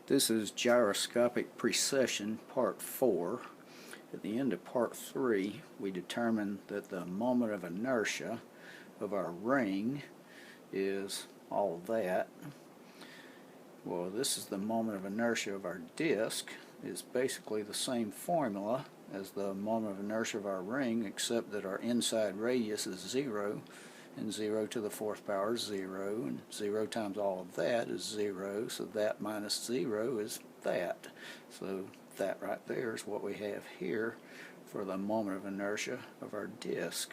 This is Gyroscopic Precession Part 4. At the end of Part 3, we determined that the moment of inertia of our ring is all that. Well, this is the moment of inertia of our disc. It's basically the same formula as the moment of inertia of our ring, except that our inside radius is 0, and 0 to the 4th power is 0, and 0 times all of that is 0, so that minus 0 is that. So that right there is what we have here for the moment of inertia of our disc.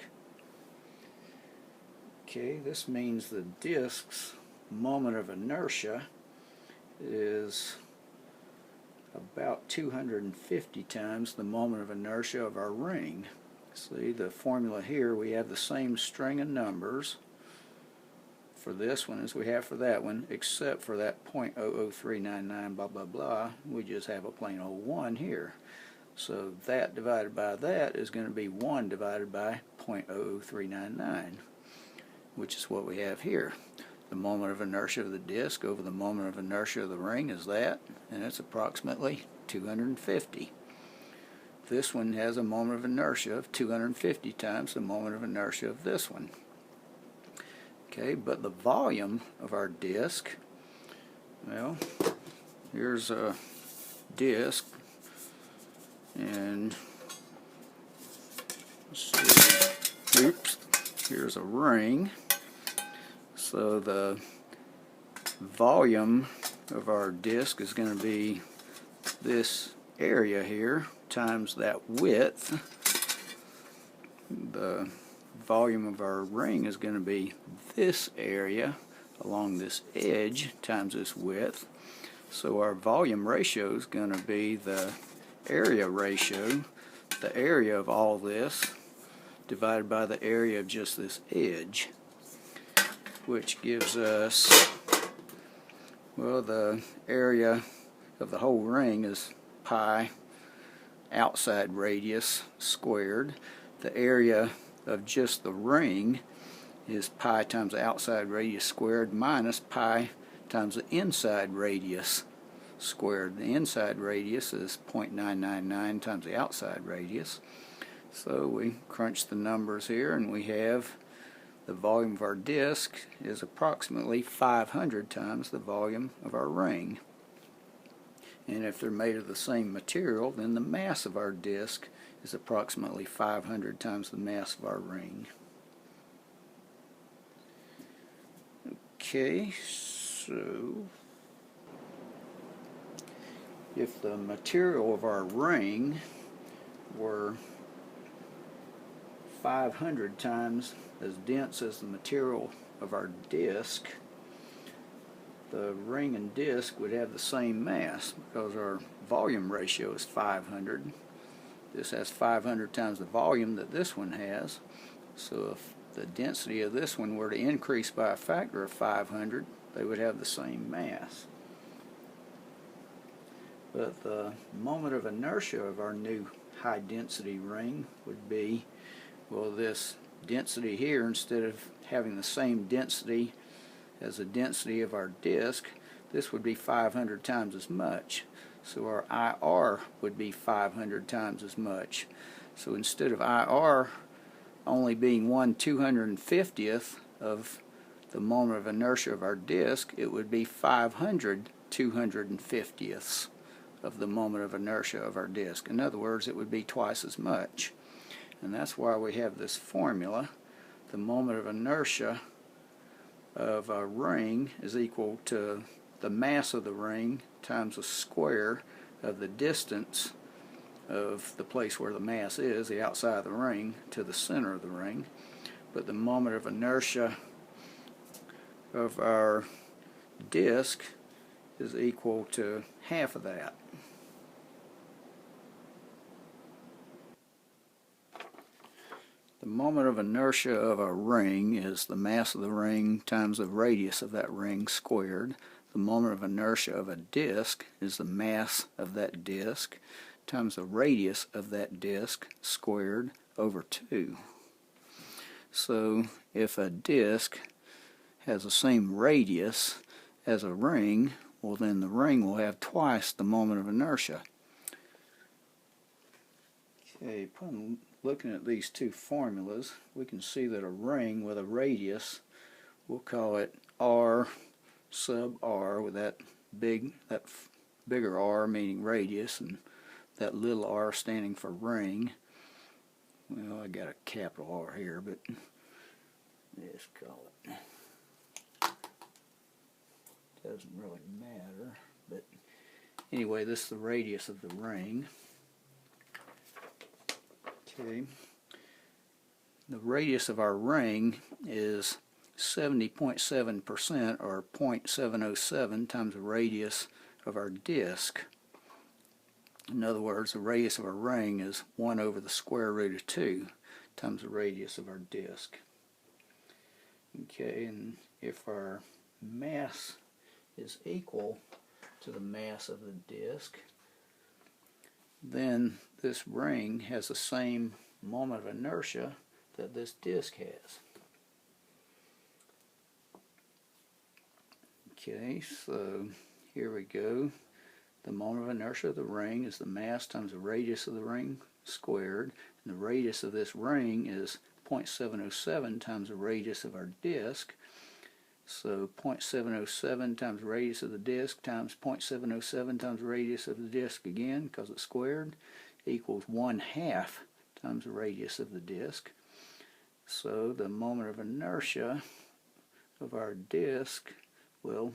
Okay, this means the disc's moment of inertia is about 250 times the moment of inertia of our ring. See, the formula here, we have the same string of numbers for this one as we have for that one, except for that 0.00399 blah blah blah. We just have a plain old 1 here. So that divided by that is going to be 1 divided by 0.00399, which is what we have here. The moment of inertia of the disc over the moment of inertia of the ring is that, and it's approximately 250. This one has a moment of inertia of 250 times the moment of inertia of this one. Okay, but the volume of our disc, well, here's a disc, and let's see, oops, here's a ring. So the volume of our disc is going to be this area here times that width. The volume of our ring is going to be this area along this edge times this width. So our volume ratio is going to be the area ratio, the area of all this divided by the area of just this edge, which gives us, well, the area of the whole ring is pi outside radius squared. The area of just the ring is pi times the outside radius squared minus pi times the inside radius squared. The inside radius is 0.999 times the outside radius. So we crunch the numbers here, and we have the volume of our disc is approximately 500 times the volume of our ring. And if they're made of the same material, then the mass of our disc is approximately 500 times the mass of our ring. Okay, so if the material of our ring were 500 times as dense as the material of our disc, the ring and disc would have the same mass because our volume ratio is 500. This has 500 times the volume that this one has. So if the density of this one were to increase by a factor of 500, they would have the same mass. But the moment of inertia of our new high density ring would be, well, this density here, instead of having the same density as the density of our disc, this would be 500 times as much. So our IR would be 500 times as much. So instead of IR only being 1/250th of the moment of inertia of our disc, it would be 500 250ths of the moment of inertia of our disc. In other words, it would be twice as much. And that's why we have this formula. The moment of inertia of a ring is equal to the mass of the ring times the square of the distance of the place where the mass is, the outside of the ring, to the center of the ring. But the moment of inertia of our disc is equal to half of that. The moment of inertia of a ring is the mass of the ring times the radius of that ring squared. The moment of inertia of a disc is the mass of that disc times the radius of that disc squared over 2. So if a disc has the same radius as a ring, well then the ring will have twice the moment of inertia. Okay, upon looking at these two formulas, we can see that a ring with a radius, we'll call it R sub R, with that bigger R meaning radius and that little r standing for ring. Well, I got a capital R here, but let's call it. Doesn't really matter, but anyway, this is the radius of the ring. Okay. The radius of our ring is 70.7%, or 0.707 times the radius of our disk. In other words, the radius of our ring is 1 over the square root of 2 times the radius of our disk. Okay, and if our mass is equal to the mass of the disk, then this ring has the same moment of inertia that this disk has. Okay, so here we go. The moment of inertia of the ring is the mass times the radius of the ring squared, and the radius of this ring is 0.707 times the radius of our disk. So 0.707 times the radius of the disk times 0.707 times the radius of the disk again, because it's squared, equals 1/2 times the radius of the disk. So the moment of inertia of our disk, well,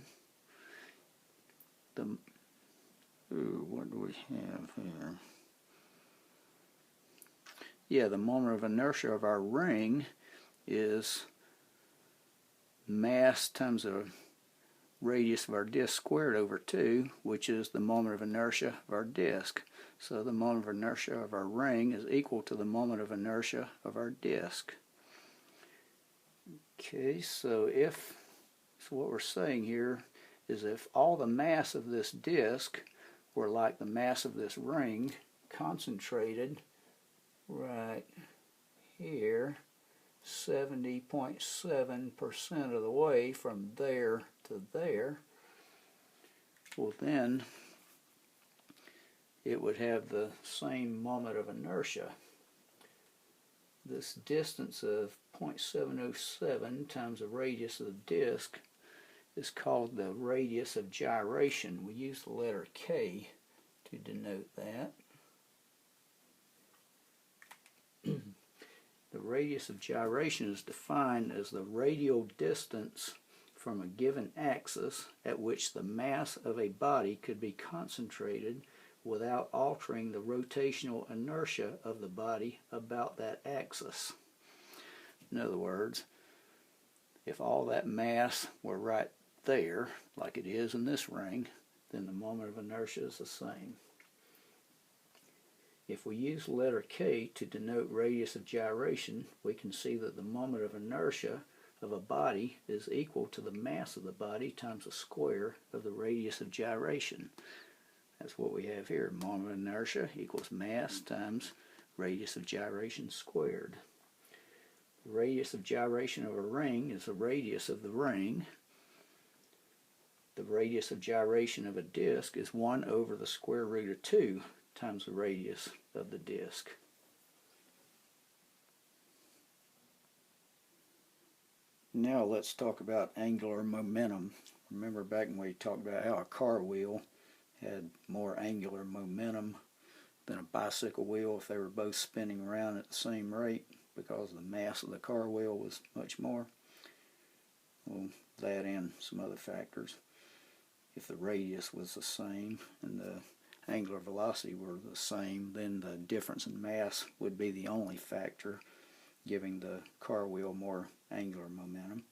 what do we have here? Yeah, the moment of inertia of our ring is mass times the radius of our disk squared over 2, which is the moment of inertia of our disk. So the moment of inertia of our ring is equal to the moment of inertia of our disk. Okay, so what we're saying here is if all the mass of this disk were like the mass of this ring, concentrated right here, 70.7% of the way from there to there, well then it would have the same moment of inertia. This distance of 0.707 times the radius of the disk is called the radius of gyration. We use the letter K to denote that. The radius of gyration is defined as the radial distance from a given axis at which the mass of a body could be concentrated without altering the rotational inertia of the body about that axis. In other words, if all that mass were right there, like it is in this ring, then the moment of inertia is the same. If we use the letter K to denote radius of gyration, we can see that the moment of inertia of a body is equal to the mass of the body times the square of the radius of gyration. That's what we have here. Moment of inertia equals mass times radius of gyration squared. The radius of gyration of a ring is the radius of the ring. The radius of gyration of a disk is 1 over the square root of 2 times the radius of the disk. Now let's talk about angular momentum. Remember back when we talked about how a car wheel had more angular momentum than a bicycle wheel if they were both spinning around at the same rate because the mass of the car wheel was much more. Well, that and some other factors. If the radius was the same and the angular velocity were the same, then the difference in mass would be the only factor giving the car wheel more angular momentum.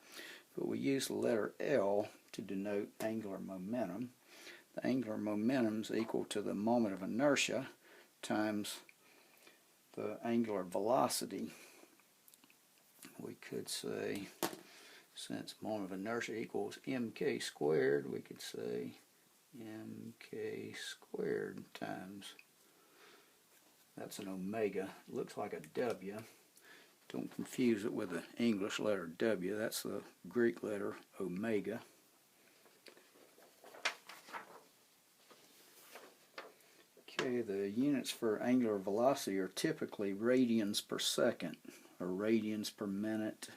But we use the letter L to denote angular momentum. The angular momentum is equal to the moment of inertia times the angular velocity. We could say, since moment of inertia equals mk squared, we could say mk squared times, that's an omega, it looks like a W. Don't confuse it with the English letter W, that's the Greek letter omega. Okay, the units for angular velocity are typically radians per second or radians per minute.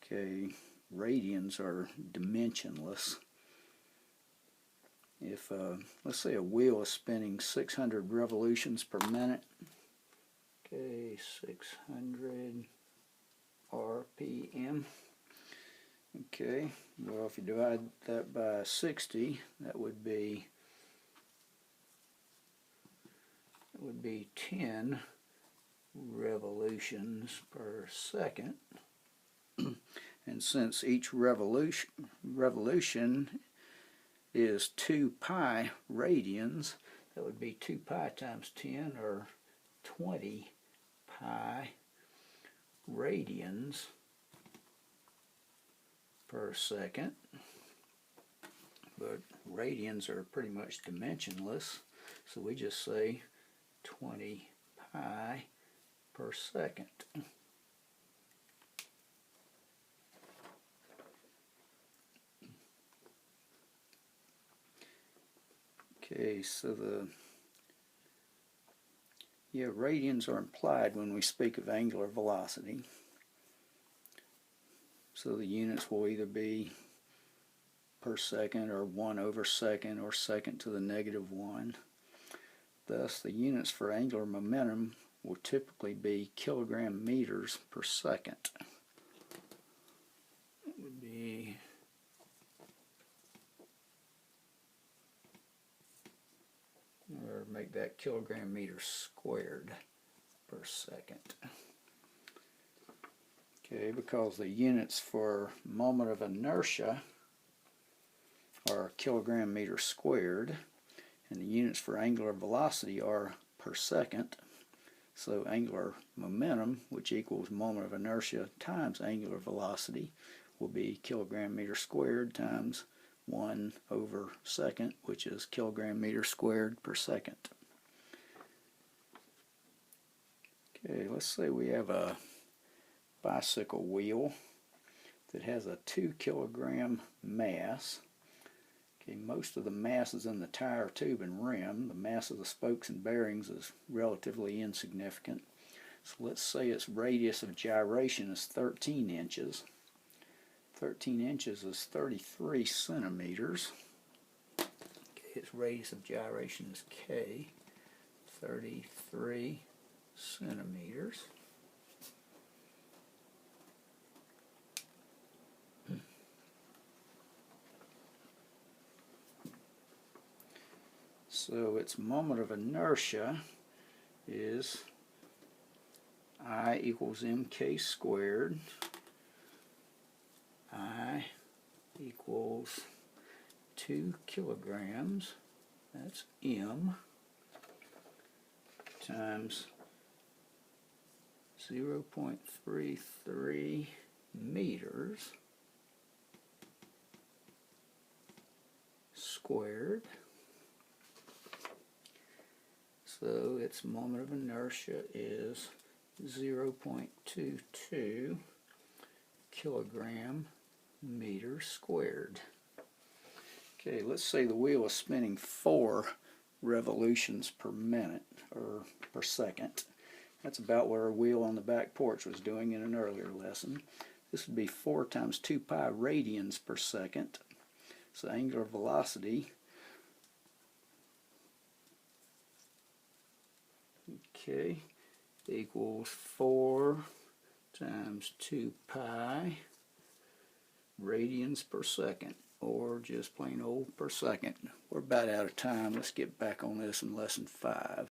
Okay, radians are dimensionless. If, let's say a wheel is spinning 600 revolutions per minute, okay, 600 RPM. Okay, well, if you divide that by 60, that would be 10 revolutions per second. And since each revolution is 2 pi radians, that would be 2 pi times 10, or 20 pi radians per second. But radians are pretty much dimensionless, so we just say 20 pi per second. Okay, so radians are implied when we speak of angular velocity. So the units will either be per second, or 1 over second, or second to the negative 1. Thus, the units for angular momentum will typically be kilogram meters per second. It would be or make that kilogram meters squared per second. Okay, because the units for moment of inertia are kilogram meters squared, and the units for angular velocity are per second, so angular momentum, which equals moment of inertia times angular velocity, will be kilogram meters squared times 1 over second, which is kilogram meters squared per second. Okay, let's say we have a bicycle wheel that has a 2 kilogram mass. Okay, most of the mass is in the tire, tube, and rim. The mass of the spokes and bearings is relatively insignificant. So let's say its radius of gyration is 13 inches. 13 inches is 33 centimeters. Okay, its radius of gyration is K, 33 centimeters. So its moment of inertia is I equals mk squared. I equals 2 kilograms, that's m, times 0.33 meters squared. So its moment of inertia is 0.22 kilogram meters squared. Okay, let's say the wheel is spinning 4 revolutions per minute, or per second. That's about what our wheel on the back porch was doing in an earlier lesson. This would be 4 times 2 pi radians per second. So angular velocity, okay, equals 4 times 2 pi radians per second, or just plain old per second. We're about out of time. Let's get back on this in lesson 5.